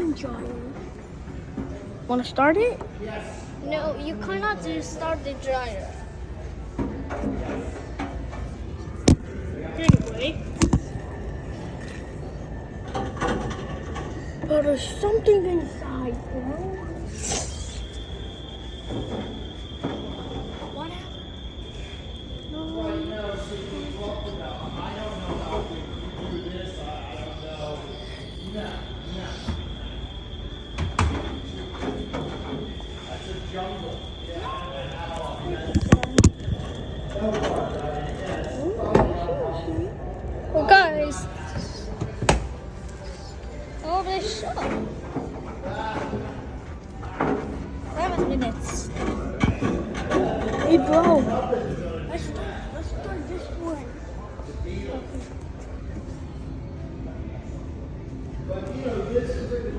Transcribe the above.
cooking dryer. Want to start it? No, you cannot start the dryer. Anyway. But there's something inside, bro. What happened? No. Well, guys, all this show. 7 minutes. Hey, bro. Let's start this one. But you know, this is